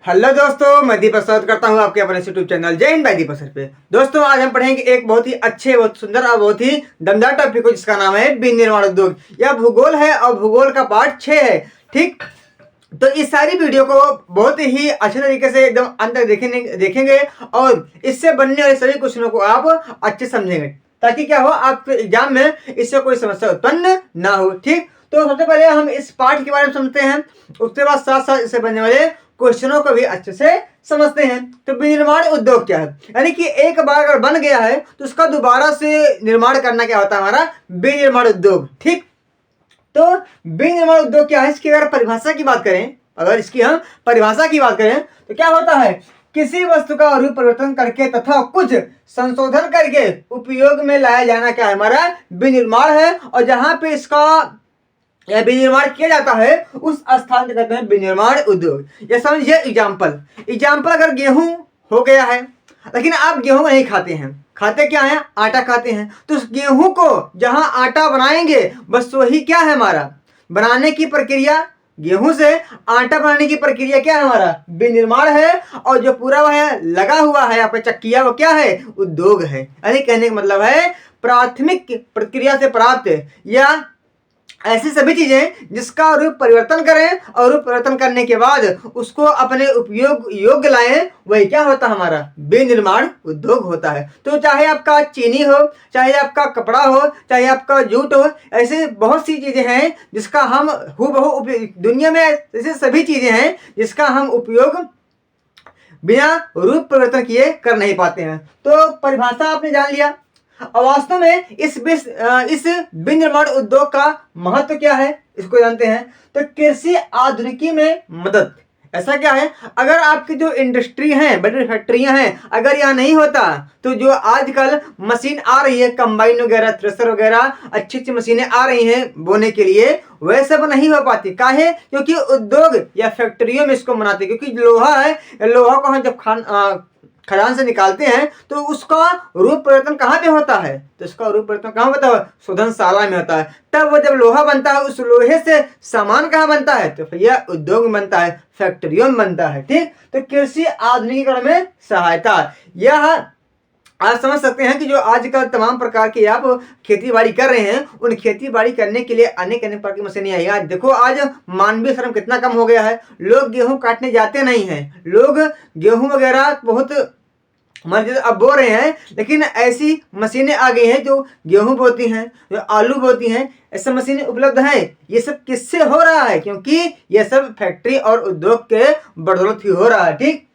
Hello दोस्तों, मैं दीपक स्वागत करता हूं आपके अपने यूट्यूब चैनल जय हिंद भाई दीपक सर पे। दोस्तों, आज हम पढ़ेंगे एक बहुत ही अच्छे, बहुत सुंदर और बहुत ही दमदार टॉपिक को, जिसका नाम है विनिर्माण उद्योग। यह भूगोल है और भूगोल का पार्ट 6 है। ठीक, तो इस सारी वीडियो को बहुत ही अच्छे तरीके से एकदम अंत तक देखेंगे और इससे बनने वाले सभी क्वेश्चनों को आप अच्छे समझेंगे, ताकि क्या हो, आपके एग्जाम में इससे कोई समस्या उत्पन्न ना हो। ठीक, तो सबसे पहले हम इस पार्ट के बारे में समझते हैं, उसके बाद साथ साथ इससे बनने वाले क्वेश्चनों को भी अच्छे से समझते हैं। तो विनिर्माण उद्योग क्या है, यानी कि एक बार अगर बन गया है तो उसका दोबारा से निर्माण करना क्या होता है, हमारा विनिर्माण उद्योग। ठीक, तो विनिर्माण उद्योग क्या है, इसकी अगर परिभाषा की बात करें, तो क्या होता है, किसी वस्तु का रूप परिवर्तन करके तथा कुछ संशोधन करके उपयोग में लाया जाना क्या है, हमारा विनिर्माण है। और जहां पे इसका यह विनिर्माण किया जाता है उस स्थान को कहते हैं विनिर्माण उद्योग। ये समझिए एग्जाम्पल अगर गेहूं हो गया है, लेकिन आप गेहूं नहीं खाते हैं, खाते क्या है, आटा खाते हैं। तो उस गेहूं को जहां आटा बनाएंगे, बस वही क्या है, हमारा बनाने की प्रक्रिया, गेहूं से आटा बनाने की प्रक्रिया क्या है, हमारा विनिर्माण है। और जो पूरा वह लगा हुआ है आपका चक्किया, वो क्या है, उद्योग है। यानी कहने का मतलब है प्राथमिक प्रक्रिया से प्राप्त या ऐसी सभी चीजें जिसका रूप परिवर्तन करें और रूप परिवर्तन करने के बाद उसको अपने उपयोग योग्य लाएं, वही क्या होता है, हमारा विनिर्माण उद्योग होता है। तो चाहे आपका चीनी हो, चाहे आपका कपड़ा हो, चाहे आपका जूट हो, ऐसे बहुत सी चीजें हैं जिसका हम हूबहू दुनिया में ऐसे सभी चीजें हैं जिसका हम उपयोग बिना रूप परिवर्तन किए कर नहीं पाते हैं। तो परिभाषा आपने जान लिया। और वास्तव में इस विनिर्माण उद्योग का महत्व क्या है, इसको जानते हैं। तो कृषि आधुनिकी में मदद, ऐसा क्या है, अगर आपकी जो इंडस्ट्री है, बड़ी फैक्ट्रियां हैं, अगर यहाँ नहीं होता तो जो आजकल मशीन आ रही है, कंबाइन वगैरह, थ्रेसर वगैरह, अच्छी अच्छी मशीनें आ रही हैं बोने के लिए, वह सब नहीं हो पाती। काहे, क्योंकि उद्योग या फैक्ट्रियों में इसको बनाते, क्योंकि लोहा है, लोहा को हम जब खदान से निकालते हैं तो उसका रूप परिवर्तन कहाँ पे होता है, तो इसका रूप परिवर्तन कहाँ होता है, शोधनशाला में होता है। तब वो जब लोहा बनता है, उस लोहे से सामान कहाँ बनता है, तो भैया उद्योग में बनता है, फैक्ट्रियों में बनता है। ठीक, तो कृषि आधुनिकीकरण में सहायता, यह आप समझ सकते हैं कि जो आजकल तमाम प्रकार की आप खेती बाड़ी कर रहे हैं, उन खेती बाड़ी करने के लिए अनेक अनेक प्रकार की मशीनें आई। आज देखो, आज मानवीय श्रम कितना कम हो गया है, लोग गेहूं काटने जाते नहीं हैं, लोग गेहूं वगैरह बहुत अब बो रहे हैं, लेकिन ऐसी मशीनें आ गई हैं जो गेहूं बोती हैं, जो आलू बोती हैं, ऐसी मशीनें उपलब्ध हैं। ये सब किससे हो रहा है, क्योंकि ये सब फैक्ट्री और उद्योग के बदौलत ही हो रहा है। ठीक,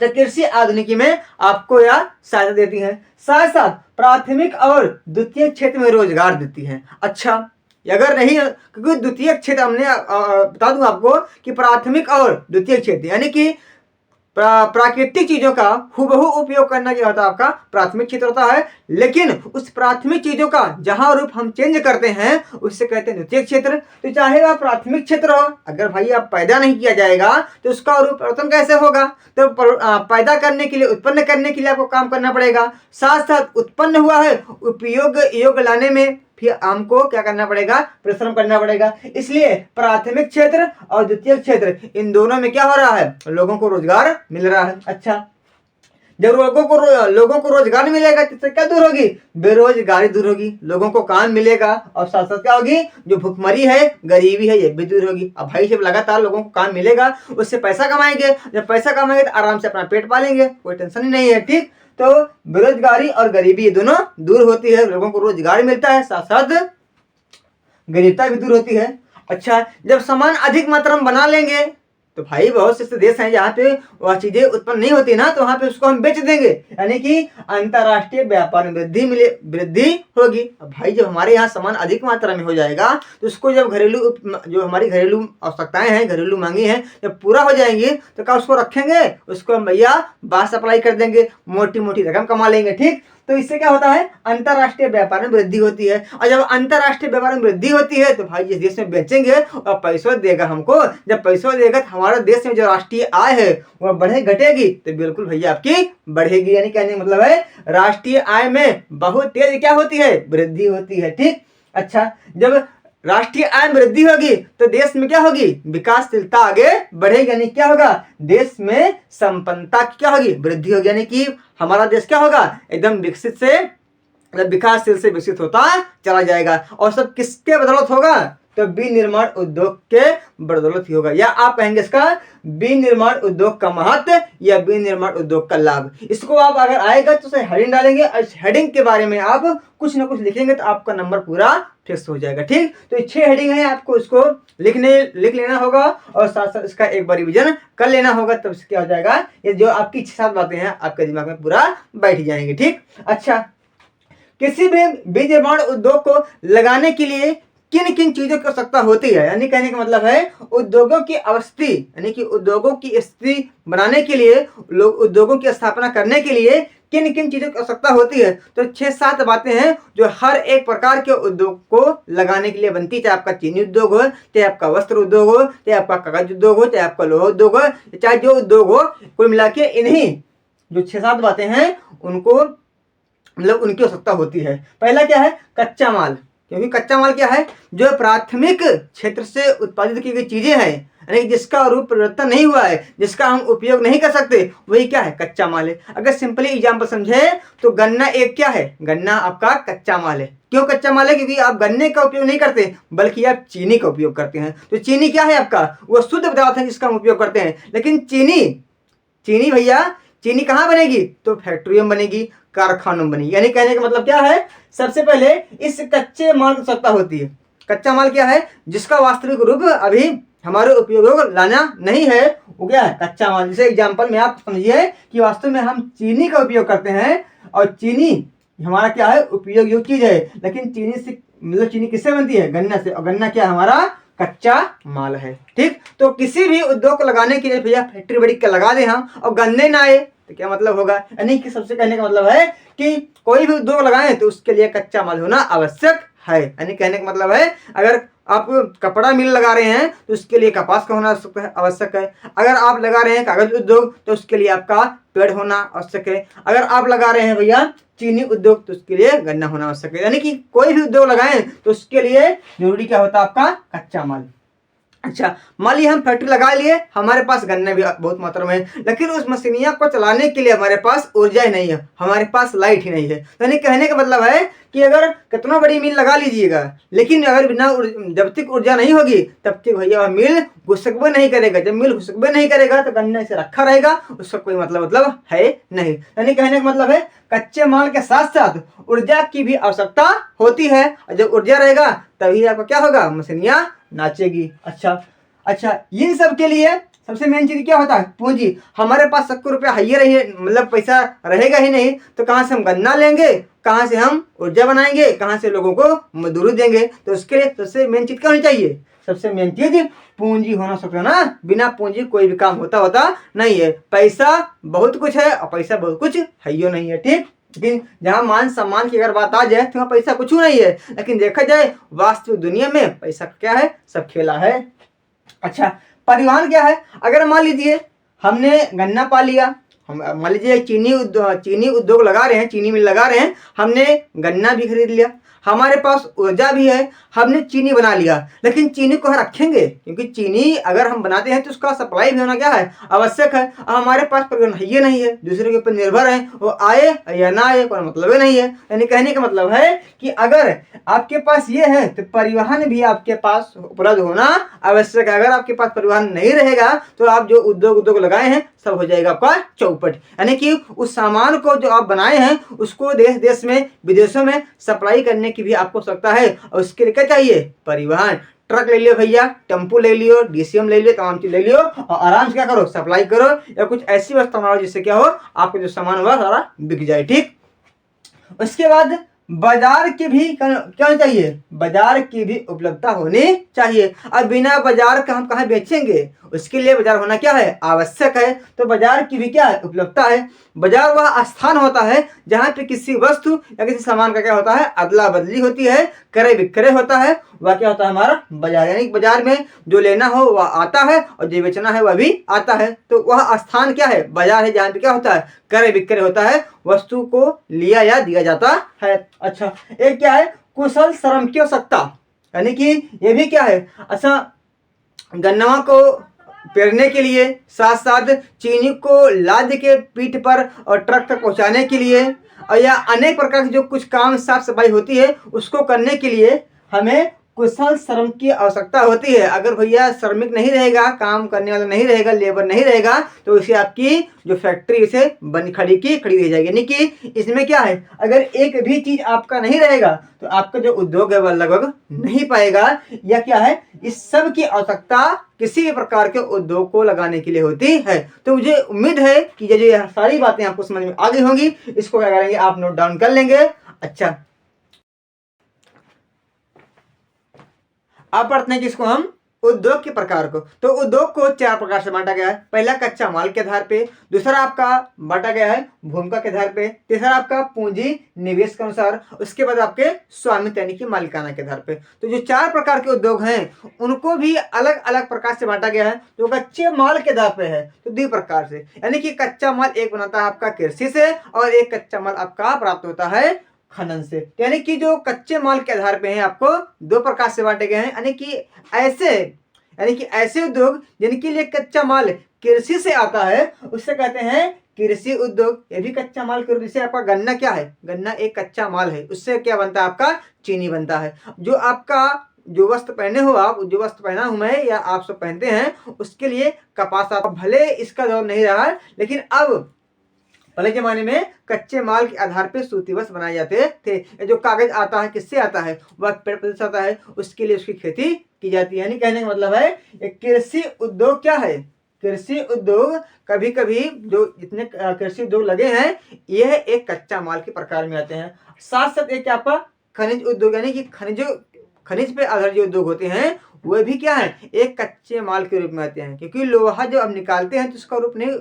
तो कृषि आधुनिकी में आपको यह सहायता देती है, साथ साथ प्राथमिक और द्वितीय क्षेत्र में रोजगार देती है। अच्छा, अगर नहीं, क्योंकि द्वितीय क्षेत्र हमने बता दूं आपको कि प्राथमिक और द्वितीय क्षेत्र यानी कि प्राकृतिक चीजों का हूबहू उपयोग करना क्या होता है, आपका प्राथमिक क्षेत्र होता है। लेकिन उस प्राथमिक चीजों का जहां रूप हम चेंज करते हैं, उससे कहते हैं द्वितीय क्षेत्र। तो चाहे वह प्राथमिक क्षेत्र हो, अगर भाई आप पैदा नहीं किया जाएगा तो उसका रूप परिवर्तन कैसे होगा, तो पैदा करने के लिए, उत्पन्न करने के लिए आपको काम करना पड़ेगा। साथ साथ उत्पन्न हुआ है, उपयोग योग लाने में फिर हमको क्या करना पड़ेगा, परिश्रम करना पड़ेगा। इसलिए प्राथमिक क्षेत्र और द्वितीय क्षेत्र, इन दोनों में क्या हो रहा है, लोगों को रोजगार मिल रहा है। अच्छा, जब लोगों को रोजगार मिलेगा तो क्या दूर होगी, बेरोजगारी दूर होगी, लोगों को काम मिलेगा, और साथ साथ क्या होगी, जो भुखमरी है, गरीबी है, ये भी दूर होगी। अब भाई जब लगातार लोगों को काम मिलेगा, उससे पैसा कमाएंगे, जब पैसा कमाएंगे तो आराम से अपना पेट पालेंगे, कोई टेंशन ही नहीं है। ठीक, तो बेरोजगारी और गरीबी ये दोनों दूर होती है, लोगों को रोजगार मिलता है, साथ साथ गरीबता भी दूर होती है। अच्छा, जब सामान अधिक मात्रा में बना लेंगे तो भाई बहुत से देश हैं जहाँ पे वह चीजें उत्पन्न नहीं होती ना, तो वहां पे उसको हम बेच देंगे, यानी कि अंतरराष्ट्रीय व्यापार में वृद्धि होगी। अब भाई जब हमारे यहाँ सामान अधिक मात्रा में हो जाएगा, तो उसको जब जो हमारी घरेलू आवश्यकताएं हैं, घरेलू मांगी हैं, जब पूरा हो जाएंगी, तो क्या उसको रखेंगे, उसको हम भैया बाहर सप्लाई कर देंगे, मोटी मोटी रकम कमा लेंगे। ठीक, तो इससे क्या होता है, अंतरराष्ट्रीय व्यापार में वृद्धि होती है। और जब अंतरराष्ट्रीय व्यापार में वृद्धि होती है, तो भाई जिस देश में बेचेंगे और पैसा देगा हमको, जब पैसा देगा तो हमारे देश में जो राष्ट्रीय आय है वह बढ़े घटेगी, तो बिल्कुल भैया आपकी बढ़ेगी। यानी कहने का मतलब है राष्ट्रीय आय में बहुत तेज क्या होती है, वृद्धि होती है। ठीक, अच्छा, जब राष्ट्रीय आय में वृद्धि होगी तो देश में क्या होगी, विकासशीलता आगे बढ़ेगी, यानी क्या होगा, देश में संपन्नता की क्या होगी, वृद्धि होगी, यानी कि हमारा देश क्या होगा, एकदम विकसित से विकासशील से विकसित होता चला जाएगा। और सब किसके बदौलत होगा, तो विनिर्माण उद्योग के बदौलत ही होगा। या आप कहेंगे इसका विनिर्माण उद्योग का महत्व या विनिर्माण उद्योग का लाभ। इसको आप अगर आएगा तो हेडिंग डालेंगे और इस हेडिंग के बारे में आप कुछ ना कुछ लिखेंगे तो आपका नंबर पूरा फिक्स हो जाएगा। ठीक, तो 6 हेडिंग है, आपको इसको लिख लेना होगा और साथ साथ इसका एक बार रिवीजन कर लेना होगा, तब तो क्या हो जाएगा, ये जो आपकी 6-7 बातें हैं आपके दिमाग में पूरा बैठ जाएंगे। ठीक, अच्छा, किसी भी विनिर्माण उद्योग को लगाने के लिए किन किन चीजों की आवश्यकता होती है, यानी कहने का मतलब है उद्योगों की अवस्थी, यानी कि उद्योगों की स्थिति बनाने के लिए, लोग उद्योगों की स्थापना करने के लिए किन किन चीजों की आवश्यकता होती है। तो 6-7 बातें हैं जो हर एक प्रकार के उद्योग को लगाने के लिए बनती है, चाहे आपका चीनी उद्योग हो, चाहे आपका वस्त्र उद्योग हो, चाहे आपका कागज उद्योग हो, चाहे आपका लोहा उद्योग हो, चाहे जो उद्योग हो, कुल मिला के इन्हीं जो 6-7 बातें हैं उनको मतलब उनकी आवश्यकता होती है। पहला क्या है, कच्चा माल, क्योंकि कच्चा माल क्या है, जो प्राथमिक क्षेत्र से उत्पादित की गई चीजें हैं, यानी जिसका रूप परिवर्तन नहीं हुआ है, जिसका हम उपयोग नहीं कर सकते, वही क्या है, कच्चा माल है। अगर सिंपली एग्जांपल समझे तो गन्ना एक क्या है, गन्ना आपका कच्चा माल है। क्यों कच्चा माल है, क्योंकि आप गन्ने का उपयोग नहीं करते बल्कि आप चीनी का उपयोग करते हैं। तो चीनी क्या है आपका, वो शुद्ध पदार्थ है जिसका हम उपयोग करते हैं। लेकिन चीनी भैया, चीनी कहाँ बनेगी, तो फैक्ट्रियों में बनेगी, कारखानों में बनेगी। यानी कहने का मतलब क्या है, सबसे पहले इस कच्चे माल की आवश्यकता होती है। कच्चा माल क्या है, जिसका वास्तविक रूप अभी हमारे उपयोग लाना नहीं है, वो क्या है, कच्चा माल। जैसे एग्जांपल में आप समझिए कि वास्तव में हम चीनी का उपयोग करते हैं और चीनी हमारा क्या है, उपयोग योग्य चीज है, लेकिन चीनी से मतलब चीनी किससे बनती है, गन्ना से, और गन्ना क्या हमारा कच्चा माल है। ठीक, तो किसी भी उद्योग को लगाने के लिए भैया फैक्ट्री बड़ी के लगा दे हम और गन्ने ना आए तो क्या मतलब होगा, यानी कि सबसे कहने का मतलब है कि कोई भी उद्योग लगाएं तो उसके लिए कच्चा माल होना आवश्यक है। यानी कहने का मतलब है अगर आप कपड़ा मिल लगा रहे हैं तो उसके लिए कपास का होना आवश्यक है। अगर आप लगा रहे हैं कागज उद्योग तो उसके लिए आपका पेड़ होना आवश्यक है। अगर आप लगा रहे हैं भैया चीनी उद्योग तो उसके लिए गन्ना होना आवश्यक है। यानी कि कोई भी उद्योग लगाएं तो उसके लिए जरूरी क्या होता है, आपका कच्चा माल। अच्छा, मान लीजिए हम फैक्ट्री लगा लिए, हमारे पास गन्ना भी बहुत मात्रा में है, लेकिन उस मशीनिया को चलाने के लिए हमारे पास ऊर्जा ही नहीं है, हमारे पास लाइट ही नहीं है। यानी कहने का मतलब है कि अगर कितना बड़ी मिल लगा लीजिएगा, लेकिन अगर बिना जब तक ऊर्जा नहीं होगी तब तक भैया वह मिल घुसकबे नहीं करेगा। जब मिल घुसकबे नहीं करेगा तो गन्ना से रखा रहेगा, उसका कोई मतलब है नहीं। यानी कहने का मतलब है कच्चे माल के साथ साथ ऊर्जा की भी आवश्यकता होती है, और जब ऊर्जा रहेगा तभी आपका क्या होगा, मशीनियां नाचेगी। अच्छा, इन सब के लिए सबसे मेन चीज क्या होता है, पूंजी। हमारे पास 100 रुपया है रही मतलब पैसा रहेगा ही नहीं तो कहाँ से हम गन्ना लेंगे, कहाँ से हम ऊर्जा बनाएंगे, कहाँ से लोगों को मजदूरी देंगे। तो उसके लिए सबसे मेन चीज क्या होनी चाहिए, सबसे मेन चीज पूंजी होना सकता है ना। बिना पूंजी कोई भी काम होता नहीं है। पैसा बहुत कुछ है और पैसा बहुत कुछ है ही नहीं है। ठीक, लेकिन जहां मान सम्मान की अगर बात आ जाए तो वहां पैसा कुछ नहीं है, लेकिन देखा जाए वास्तविक दुनिया में पैसा क्या है, सब खेला है। अच्छा, परिवहन क्या है, अगर मान लीजिए हमने गन्ना पा लिया, हम मान लीजिए चीनी उद्योग लगा रहे हैं, चीनी मिल लगा रहे हैं, हमने गन्ना भी खरीद लिया, हमारे पास ऊर्जा भी है, हमने चीनी बना लिया, लेकिन चीनी को रखेंगे, क्योंकि चीनी अगर हम बनाते हैं तो उसका सप्लाई भी होना क्या है, आवश्यक है। और हमारे पास परिवहन ये नहीं है, दूसरे के ऊपर निर्भर है, वो आए या ना आए कोई मतलब ही नहीं है। यानी कहने का मतलब है कि अगर आपके पास ये है तो परिवहन भी आपके पास उपलब्ध होना आवश्यक है। अगर आपके पास परिवहन नहीं रहेगा तो आप जो उद्योग लगाए हैं सब हो जाएगा आपका चौपट। यानी कि उस सामान को जो आप बनाए हैं उसको देश देश में विदेशों में सप्लाई करने की भी आपको आवश्यकता है, और उसके लिए क्या चाहिए, परिवहन। ट्रक ले लियो भैया, टेम्पो ले लियो, डीसीएम ले लियो, तमाम चीज ले लियो और आराम से क्या करो, सप्लाई करो, या कुछ ऐसी व्यवस्था बनाओ जिससे क्या हो, आपको जो सामान हुआ सारा बिक जाए। ठीक, उसके बाद बाजार की भी क्या होनी चाहिए, बाजार की भी उपलब्धता होनी चाहिए। अब बिना बाजार का हम कहाँ बेचेंगे, उसके लिए बाजार होना क्या है, आवश्यक है। तो बाजार की भी क्या है, उपलब्धता है। बाजार वह स्थान होता है जहाँ पे किसी वस्तु या किसी सामान का क्या होता है, अदला बदली होती है, क्रय विक्रय होता है, वह क्या होता है, हमारा बाजार। यानी बाजार में जो लेना हो वह आता है और जो बेचना है वह भी आता है। तो वह स्थान क्या है, बाजार है, जहाँ पे क्या होता है, क्रय विक्रय होता है, वस्तु को लिया या दिया जाता है। अच्छा, एक क्या है, कुशल श्रम की आवश्यकता। यानी कि ये भी क्या है, अच्छा गन्नवा को पेरने के लिए, साथ साथ चीनी को लाद के पीठ पर और ट्रक तक पहुंचाने के लिए, और या अनेक प्रकार के जो कुछ काम साफ सफाई होती है उसको करने के लिए हमें कुशल श्रम की आवश्यकता होती है। अगर भैया श्रमिक नहीं रहेगा, काम करने वाला नहीं रहेगा, लेबर नहीं रहेगा, तो इसे आपकी जो फैक्ट्री इसे बन खड़ी की खड़ी रह जाएगी। यानी कि इसमें क्या है, अगर एक भी चीज आपका नहीं रहेगा तो आपका जो उद्योग है वह लगभग नहीं पाएगा। या क्या है, इस सब की आवश्यकता किसी भी प्रकार के उद्योग को लगाने के लिए होती है। तो मुझे उम्मीद है कि ये सारी बातें आपको समझ में आ गई होंगी। इसको क्या करेंगे, आप नोट डाउन कर लेंगे। अच्छा, अब पढ़ते हैं किसको, हम उद्योग के प्रकार को। तो उद्योग को 4 प्रकार से बांटा गया है। पहला कच्चा माल के आधार पे, दूसरा आपका बांटा गया है भूमिका के आधार पे, तीसरा आपका पूंजी निवेश के अनुसार, उसके बाद आपके स्वामित्व यानी कि मालिकाना के आधार पे। तो जो 4 प्रकार के उद्योग हैं उनको भी अलग अलग प्रकार से बांटा गया है। जो कच्चे माल के आधार पे है तो 2 प्रकार से, यानी कि कच्चा माल एक बनता है आपका कृषि से और एक कच्चा माल आपका प्राप्त होता है खनन से। यानी कि जो कच्चे माल के आधार पे हैं आपको 2 प्रकार से बांटे गए हैं। यानी कि ऐसे उद्योग जिनके लिए कच्चा माल कृषि से आता है उससे कहते हैं कृषि उद्योग। ये भी कच्चा माल कृषि से, आपका गन्ना क्या है, गन्ना एक कच्चा माल है, उससे क्या बनता है आपका चीनी बनता है। जो आपका जो वस्त्र पहने हो आप, जो वस्त्र पहना हूं मैं या आप सब पहनते हैं, उसके लिए कपास, आप भले इसका दौर नहीं रहा लेकिन अब पहले जमाने में कच्चे माल के आधार पे सूती वस्त्र बनाए जाते थे। जो कागज आता है किससे आता है, वह पेड़ पौधे से आता है, उसके लिए उसकी खेती की जाती है। यानी कहने का मतलब है कृषि उद्योग क्या है, कृषि उद्योग कभी कभी जो जितने कृषि उद्योग लगे हैं यह एक कच्चा माल के प्रकार में आते हैं। साथ साथ एक आपका खनिज उद्योग, यानी कि खनिज पे आधारित जो उद्योग होते हैं वह भी क्या है, एक कच्चे माल के रूप में आते हैं। क्योंकि लोहा जब हम निकालते हैं तो उसका रूप नहीं,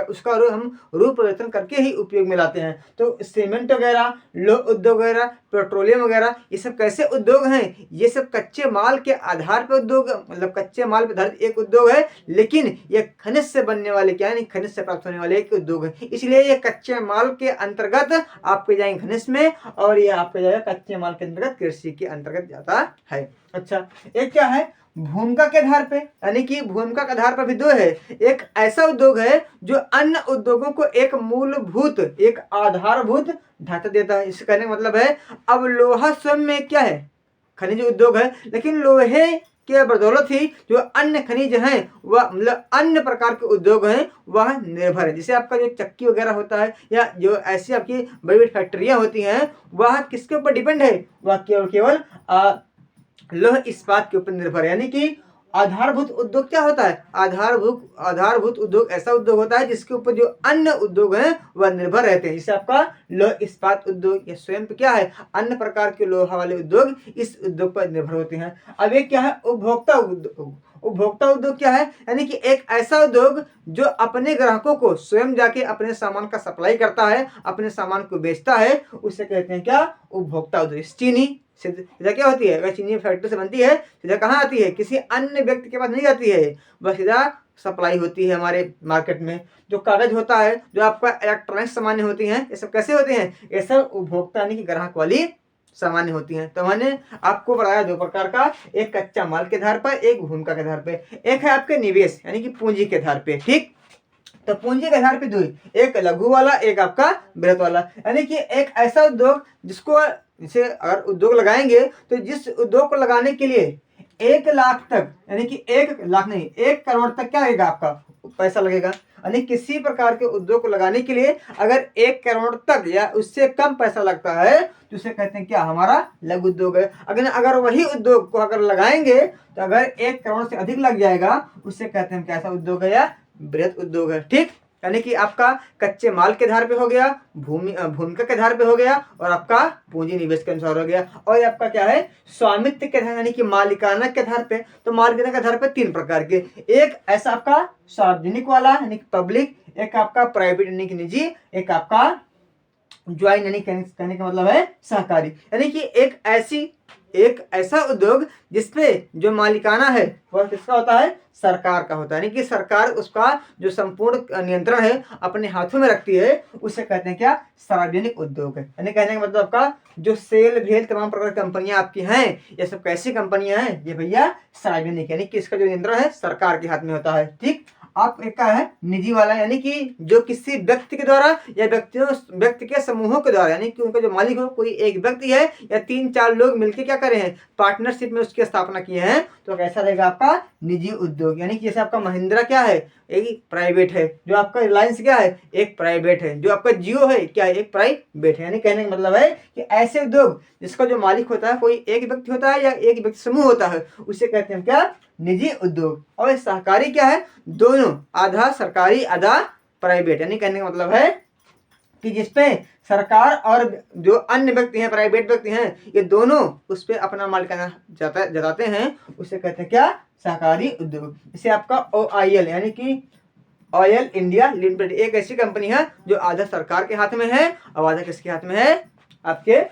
उसका हम रूप परिवर्तन करके ही उपयोग में लाते हैं। तो सीमेंट वगैरह, लोह उद्योग वगैरह, पेट्रोलियम वगैरह, ये सब कैसे उद्योग हैं, ये सब कच्चे माल के आधार पर उद्योग, मतलब कच्चे माल पर आधारित एक उद्योग है, लेकिन ये खनिज से बनने वाले क्या है, खनिज से प्राप्त होने वाले एक उद्योग है। इसलिए ये कच्चे माल के अंतर्गत आपके जाएंगे खनिज में, और ये आपके जाएगा कच्चे माल के अंतर्गत कृषि के अंतर्गत जाता है। अच्छा, एक क्या है भूमिका के आधार पे, यानी कि भूमिका के आधार पर भी 2 है। एक ऐसा उद्योग है जो अन्य उद्योगों को एक मूलभूत, एक आधारभूत ढांचा देता है। इससे कहने का मतलब है, अब लोहा स्वयं में क्या है, खनिज उद्योग है, लेकिन लोहे के बदौलत ही जो अन्य खनिज हैं वह, मतलब अन्य प्रकार के उद्योग हैं वह निर्भर है। जैसे आपका जो चक्की वगैरह होता है या जो ऐसी आपकी बड़ी बड़ी फैक्ट्रियां होती हैं वह किसके ऊपर डिपेंड है, वह केवल लोह इस्पात के ऊपर निर्भर है। यानी कि आधारभूत उद्योग क्या होता है, आधारभूत उद्योग ऐसा उद्योग होता है जिसके ऊपर जो अन्य उद्योग हैं वह निर्भर रहते हैं। जैसे आपका लोह इस्पात उद्योग, ये स्वयं क्या है, अन्य प्रकार के लोहा वाले उद्योग इस उद्योग पर निर्भर होते हैं। अब एक क्या है उपभोक्ता उद्योग। उपभोक्ता उद्योग क्या है, यानी कि एक ऐसा उद्योग जो अपने ग्राहकों को स्वयं जाके अपने सामान का सप्लाई करता है, अपने सामान को बेचता है, उसे कहते हैं क्या, उपभोक्ता उद्योग। चीनी सीधा क्या होती है, अगर चीनी फैक्ट्री से बनती है सीधा कहाँ आती है, किसी अन्य व्यक्ति के पास नहीं जाती है, वह सीधा सप्लाई होती है हमारे मार्केट में। जो कागज होता है, जो आपका इलेक्ट्रॉनिक सामान होती हैं, ये सब कैसे होते हैं, ये सब उपभोक्ता यानी कि ग्राहक वाली सामान्य होती हैं। तो मैंने आपको बताया 2 प्रकार का, एक कच्चा माल के आधार पर, एक भूमिका के आधार पर, एक है आपके निवेश यानी कि पूंजी के आधार पे। ठीक, तो पूंजी के आधार पे 2, एक लघु वाला, एक आपका बृहत वाला। यानी कि एक ऐसा उद्योग जिसको, जैसे अगर उद्योग लगाएंगे तो जिस उद्योग को लगाने के लिए 1 लाख तक, यानी कि 1 लाख नहीं 1 करोड़ तक क्या लगेगा, आपका पैसा लगेगा। यानी किसी प्रकार के उद्योग को लगाने के लिए अगर 1 करोड़ तक या उससे कम पैसा लगता है तो उसे कहते हैं क्या, हमारा लघु उद्योग है। अगर वही उद्योग को अगर लगाएंगे तो अगर 1 करोड़ से अधिक लग जाएगा उससे कहते हैं कैसा उद्योग है, या बृहत उद्योग है। ठीक, यानी कि आपका कच्चे माल के आधार पे हो गया, भूमिका के आधार पे हो गया, और आपका पूंजी निवेश के अनुसार हो गया। और आपका क्या है, स्वामित्व के आधार यानी कि मालिकाना के आधार पे। तो मालिकाना के आधार पे 3 प्रकार के, एक ऐसा आपका सार्वजनिक वाला यानी कि पब्लिक, एक आपका प्राइवेट यानी कि निजी, एक आपका ज्वाइन यानी कहने का मतलब है सहकारी, यानी कि एक ऐसा उद्योग जिसपे जो मालिकाना है वह किसका होता है, सरकार का होता है, यानी कि सरकार उसका जो संपूर्ण नियंत्रण है अपने हाथों में रखती है, उसे कहते हैं क्या, सार्वजनिक उद्योग है। यानी कहने का मतलब आपका जो सेल भेल तमाम प्रकार की कंपनियां आपकी हैं, ये सब कैसी कंपनियां हैं, ये भैया सार्वजनिक, यानी कि इसका जो नियंत्रण है सरकार के हाथ में होता है। ठीक, आप एक का है निजी वाला, यानी कि जो किसी व्यक्ति के द्वारा या व्यक्ति के समूहों के द्वारा, यानी कि उनका जो मालिक हो कोई एक व्यक्ति है या 3-4 लोग मिलकर क्या करे हैं, पार्टनरशिप में उसकी स्थापना किए हैं, तो कैसा रहेगा आपका निजी उद्योग। यानी कि जैसे आपका महिंद्रा क्या है, एक प्राइवेट है, जो आपका रिलायंस क्या है, एक प्राइवेट है, जो आपका जियो है क्या है, एक प्राइवेट है। यानी कहने का मतलब है कि ऐसे उद्योग जिसका जो मालिक होता है कोई एक व्यक्ति होता है या एक व्यक्ति समूह होता है, उसे कहते हैं क्या, निजी उद्योग। और सहकारी क्या है, दोनों, आधा सरकारी आधा प्राइवेट, यानी कहने का मतलब है कि जिसपे सरकार और जो अन्य व्यक्ति हैं, प्राइवेट व्यक्ति हैं, ये दोनों उस पर अपना मालिकाना जताते हैं, उसे कहते हैं क्या, सहकारी उद्योग। इसे आपका OIL यानी कि ऑयल इंडिया लिमिटेड एक ऐसी कंपनी है जो आधा सरकार के हाथ में है और आधा किसके हाथ में है, आपके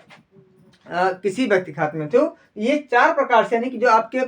किसी व्यक्ति के हाथ में। तो ये 4 प्रकार से, यानी कि जो आपके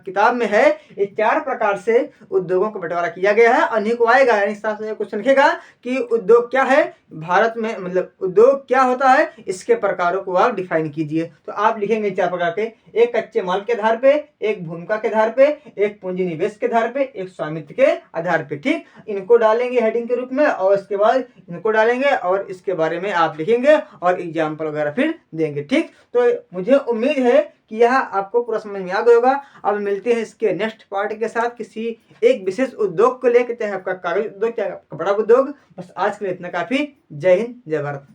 किताब में है, ये 4 प्रकार से उद्योगों का बंटवारा किया गया है। और नहीं को आएगा, यानी साथ में क्वेश्चन लिखेगा कि उद्योग क्या है भारत में, मतलब उद्योग क्या होता है, इसके प्रकारों को आप डिफाइन कीजिए। तो आप लिखेंगे 4 प्रकार के, एक कच्चे माल के आधार पे, एक भूमिका के आधार पे, एक पूंजी निवेश के आधार पे, एक स्वामित्व के आधार पे। ठीक, इनको डालेंगे हेडिंग के रूप में और इसके बाद इनको डालेंगे और इसके बारे में आप लिखेंगे और एग्जाम्पल वगैरह फिर देंगे। ठीक, तो मुझे उम्मीद है कि यह आपको पूरा समझ में आ गया होगा। अब मिलते हैं इसके नेक्स्ट पार्ट के साथ किसी एक विशेष उद्योग को लेकर, चाहे आपका कागज उद्योग चाहे कपड़ा उद्योग। बस आज के लिए इतना काफी। जय हिंद, जय भारत।